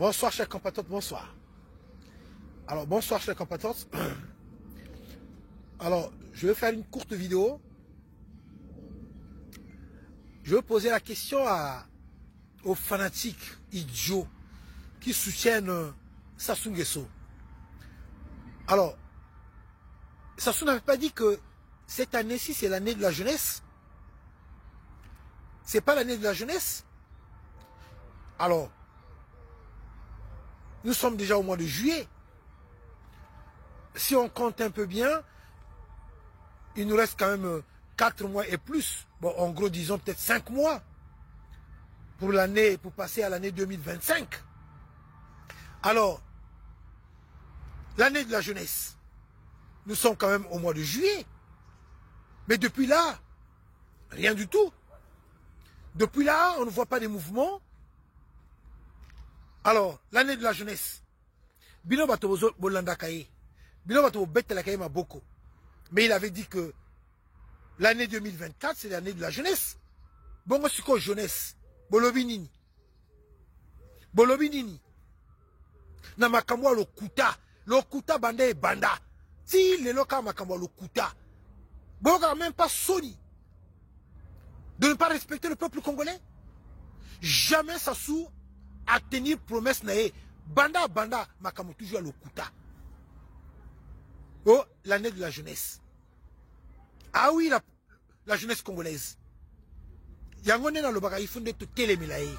Bonsoir chers compatriotes, bonsoir. Alors bonsoir chers compatriotes. Alors je vais faire une courte vidéo. Je vais poser la question aux fanatiques idiots qui soutiennent Sassou Nguesso. Alors, Sassou n'avait pas dit que cette année-ci c'est l'année de la jeunesse. C'est pas l'année de la jeunesse. Alors, nous sommes déjà au mois de juillet. Si on compte un peu bien, il nous reste quand même 4 mois et plus. Bon, en gros, disons peut-être 5 mois pour l'année, pour passer à l'année 2025. Alors, l'année de la jeunesse, nous sommes quand même au mois de juillet. Mais depuis là, rien du tout. Depuis là, on ne voit pas des mouvements. Alors, l'année de la jeunesse. Bino Batobozo Bolandakaye. Bino Batobo Betelakaye Maboko. Mais il avait dit que l'année 2024, c'est l'année de la jeunesse. Bongo Siko jeunesse. Bolobinini. Bolobinini. Namakamwa lo kuta. Lo kuta banda et banda. Si les locaux makamwa lo kuta. Bongo même pas Sony. De ne pas respecter le peuple congolais. Jamais Sassou à tenir promesse naé. Banda banda makamwa toujours à lo kuta. Oh, l'année de la jeunesse. Ah oui, la jeunesse congolaise. Yangone na lobaka ifunde to telemilae.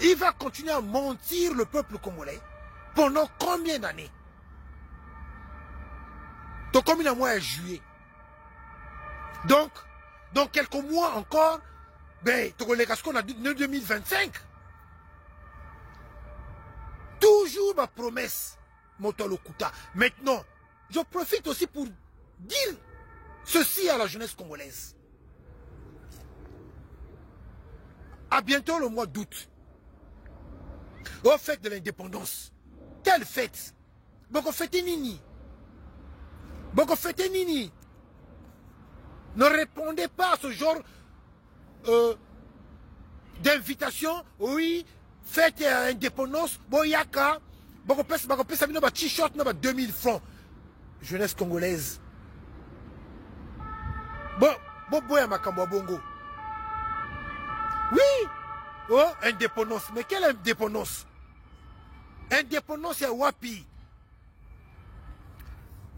Il va continuer à mentir le peuple congolais pendant combien d'années? Donc combien de mois à juillet? Donc, dans quelques mois encore, ben, on a 2025. Toujours ma promesse, Motolokuta. Maintenant, je profite aussi pour dire ceci à la jeunesse congolaise. À bientôt le mois d'août. Au fête de l'indépendance. Quelle fête? Boko fête nini? Boko fête nini? Ne répondez pas à ce genre d'invitation. Oui, fête indépendance. Boyaka. Boko pesa bino ba t-shirt na ba 2000 francs. Jeunesse congolaise. Bon, boya makambo bongo. Oui. Oh, indépendance. Mais quelle indépendance? Indépendance à Wapi.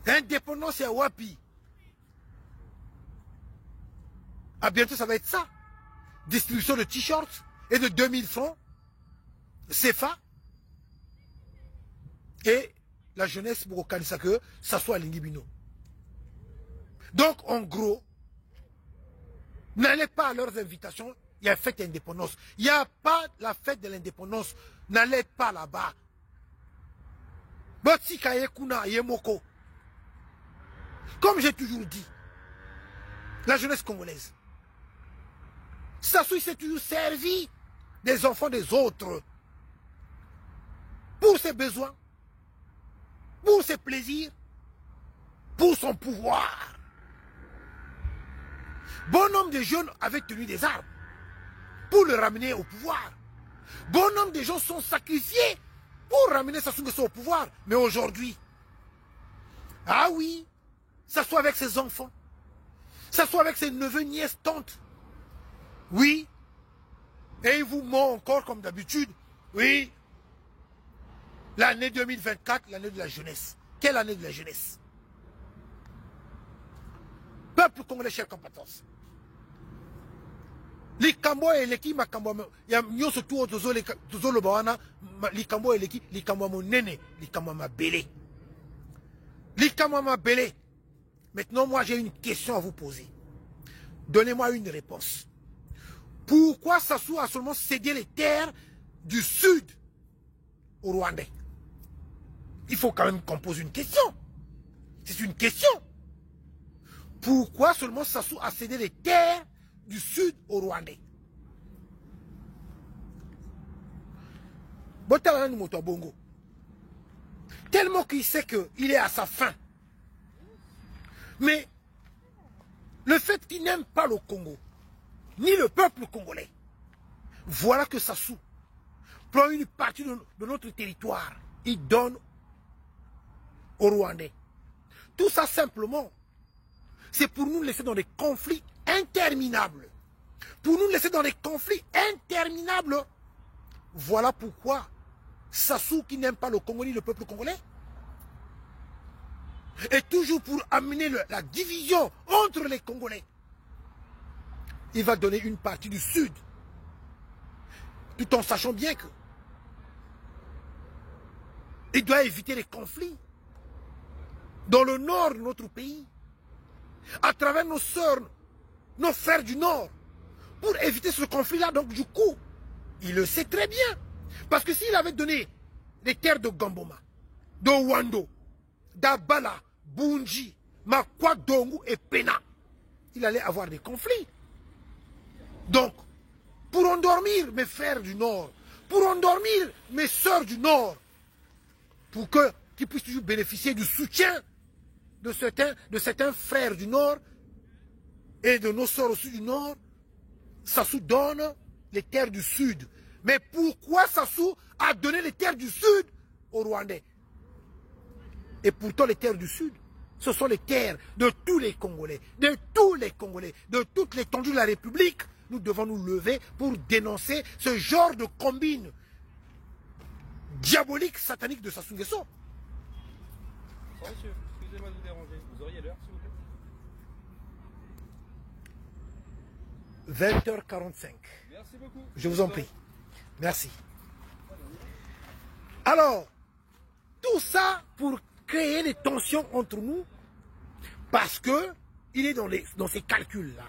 Indépendance à Wapi. À bientôt, ça va être ça. Distribution de t-shirts et de 2000 francs. CFA. Et la jeunesse pour que ça soit à l'Ingibino. Donc, en gros, n'allez pas à leurs invitations. Il y a fête d'indépendance. Il n'y a pas la fête de l'indépendance. N'allez pas là-bas. Comme j'ai toujours dit, la jeunesse congolaise, Sassou s'est toujours servi des enfants des autres pour ses besoins, pour ses plaisirs, pour son pouvoir. Bon nombre de jeunes avaient tenu des armes pour le ramener au pouvoir. Bon nombre de gens sont sacrifiés pour ramener Sassou Nguesso au pouvoir. Mais aujourd'hui, ah oui, ça soit avec ses enfants, ça soit avec ses neveux, nièces, tantes. Oui, et il vous ment encore comme d'habitude. Oui, l'année 2024, l'année de la jeunesse. Quelle année de la jeunesse? Peuple congolais, chers compatriotes. Likambo eleki makambo ya nyoso tu tozolo bawana likambo eleki likambo monene likambo mabele. Likambo mabele. Maintenant moi j'ai une question à vous poser. Donnez-moi une réponse. Pourquoi Sassou a seulement cédé les terres du sud au Rwandais? Il faut quand même qu'on pose une question. C'est une question. Pourquoi seulement Sassou a cédé les terres du sud au Rwandais? Tellement qu'il sait qu'il est à sa fin. Mais le fait qu'il n'aime pas le Congo, ni le peuple congolais, voilà que Sassou prend une partie de notre territoire. Il donne aux Rwandais. Tout ça simplement, c'est pour nous laisser dans des conflits interminables. Pour nous laisser dans des conflits interminables. Voilà pourquoi Sassou, qui n'aime pas le Congo ni le peuple congolais, est toujours pour amener la division entre les Congolais. Il va donner une partie du sud, tout en sachant bien que il doit éviter les conflits dans le nord de notre pays, à travers nos sœurs, nos frères du nord, pour éviter ce conflit-là. Donc du coup, il le sait très bien. Parce que s'il avait donné les terres de Gamboma, de Wando, d'Abala, Bunji, Makwa, Dongu et Pena, il allait avoir des conflits. Donc, pour endormir mes frères du Nord, pour endormir mes sœurs du Nord, pour qu'ils puissent toujours bénéficier du soutien de certains frères du Nord et de nos sœurs aussi du Nord, Sassou donne les terres du Sud. Mais pourquoi Sassou a donné les terres du Sud aux Rwandais? Et pourtant les terres du Sud, ce sont les terres de tous les Congolais, de toute l'étendue de la République. Nous devons nous lever pour dénoncer ce genre de combine diabolique, satanique de Sassou Nguesso. Monsieur, excusez-moi de vous déranger. Vous auriez l'heure, s'il vous plaît? 20h45. Merci beaucoup. Je vous en prie. Merci. Alors, tout ça pour créer des tensions entre nous, parce que il est dans ces calculs-là.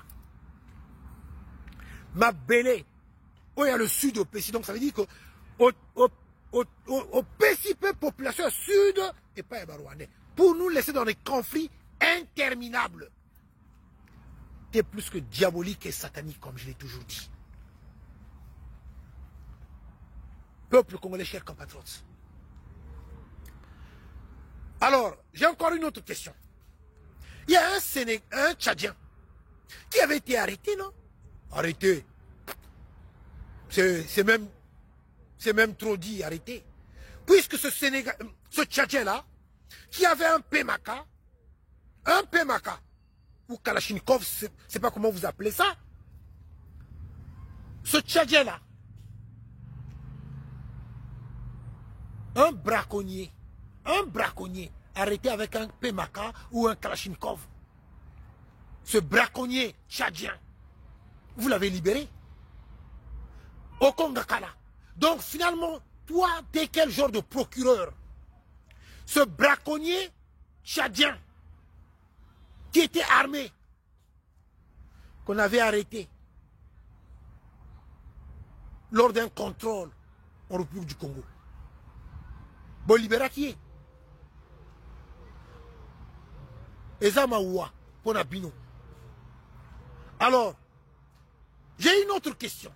Ma belle, où il y a le sud au Pessi, donc ça veut dire que au Pessi, population sud, et pas Rwandais, pour nous laisser dans des conflits interminables. C'est plus que diabolique et satanique, comme je l'ai toujours dit. Peuple congolais, chers compatriotes. Alors, j'ai encore une autre question. Il y a un Tchadien qui avait été arrêté, non? Arrêté. C'est même trop dit, arrêté. Puisque ce Tchadien-là, qui avait un PMK, ou Kalachnikov, je ne sais pas comment vous appelez ça, ce Tchadien-là, un braconnier arrêté avec un PMK ou un Kalachnikov, ce braconnier tchadien, vous l'avez libéré au Congakala. Donc finalement, toi, t'es quel genre de procureur? Ce braconnier tchadien qui était armé, qu'on avait arrêté lors d'un contrôle en République du Congo. Bon, libéra qui est? Ezamaoua, Ponabino. Alors, j'ai une autre question.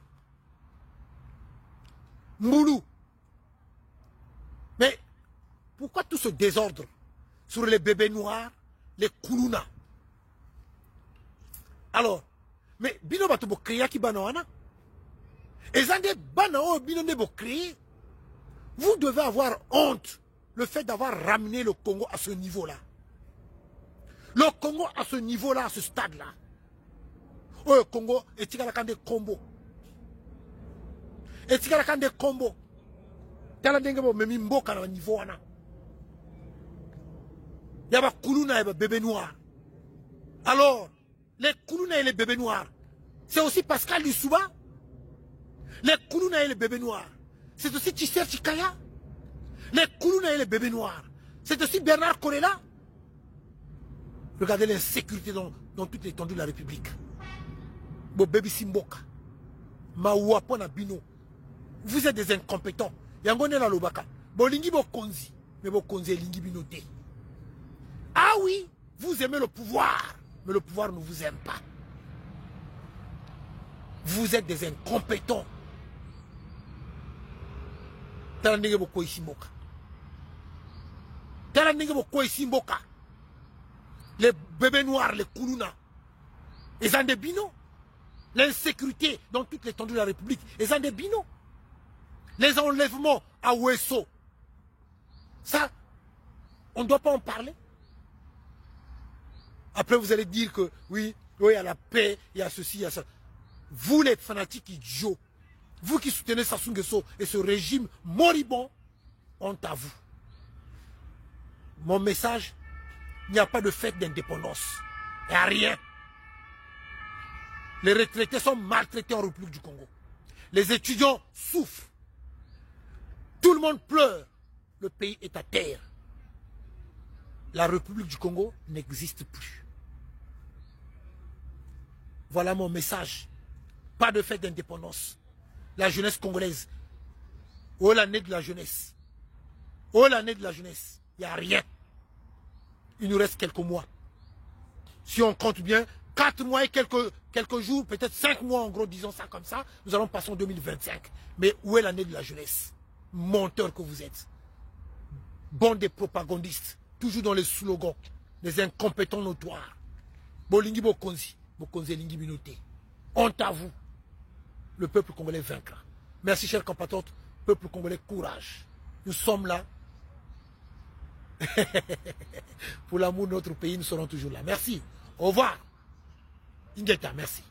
Moulou. Mais pourquoi tout ce désordre sur les bébés noirs, les Koulouna? Alors, mais Bino Batobo créa qui banawana? Et Zande Banao Bino Nebo créé? Vous devez avoir honte le fait d'avoir ramené le Congo à ce niveau-là. Le Congo à ce niveau-là, à ce stade-là. Oh, le Congo, et Tigalakande Combo. Et Tigalakande Combo. Talandengebo, même Mboka à niveau. Il y a des Koulouna et des bébés noirs. Alors, les Koulouna et les bébés noirs, c'est aussi Pascal Lissouba. Les Koulouna et les bébés noirs, c'est aussi Tisser Chikaya. Les Koulouna et les bébés noirs, c'est aussi Bernard Corella. Regardez l'insécurité dans toute l'étendue de la République. Bo bébé Simboka. Maoua Pona Bino. Vous êtes des incompétents. Yangone la Lobaka. Bo lingi bo konzi. Mais bo konzi lingi binote. Ah oui, vous aimez le pouvoir. Mais le pouvoir ne vous aime pas. Vous êtes des incompétents. Talandenge bo koi Simboka. Talandenge bo koi Simboka. Les bébés noirs, les Koulouna, les Andebino, l'insécurité dans toute l'étendue de la République, les Andebino. Les enlèvements à Ouesso. Ça, on ne doit pas en parler. Après, vous allez dire que oui, il y a la paix, il y a ceci, il y a ça. Vous, les fanatiques idiots, vous qui soutenez Sassou Nguesso et ce régime moribond, honte à vous. Mon message, il n'y a pas de fête d'indépendance. Il n'y a rien. Les retraités sont maltraités en République du Congo. Les étudiants souffrent. Tout le monde pleure. Le pays est à terre. La République du Congo n'existe plus. Voilà mon message. Pas de fête d'indépendance. La jeunesse congolaise. Oh l'année de la jeunesse. Oh l'année de la jeunesse. Il n'y a rien. Il nous reste quelques mois. Si on compte bien, 4 mois et quelques jours, peut-être 5 mois en gros, disons ça comme ça, nous allons passer en 2025. Mais où est l'année de la jeunesse? Menteurs que vous êtes. Bande des propagandistes, toujours dans les slogans, les incompétents notoires. Bolingi Bokonzi, Bokonzi Lingi Minoté. Honte à vous. Le peuple congolais vaincra. Merci, chers compatriotes. Peuple congolais, courage. Nous sommes là. Pour l'amour de notre pays, nous serons toujours là. Merci. Au revoir. Ingeta, merci.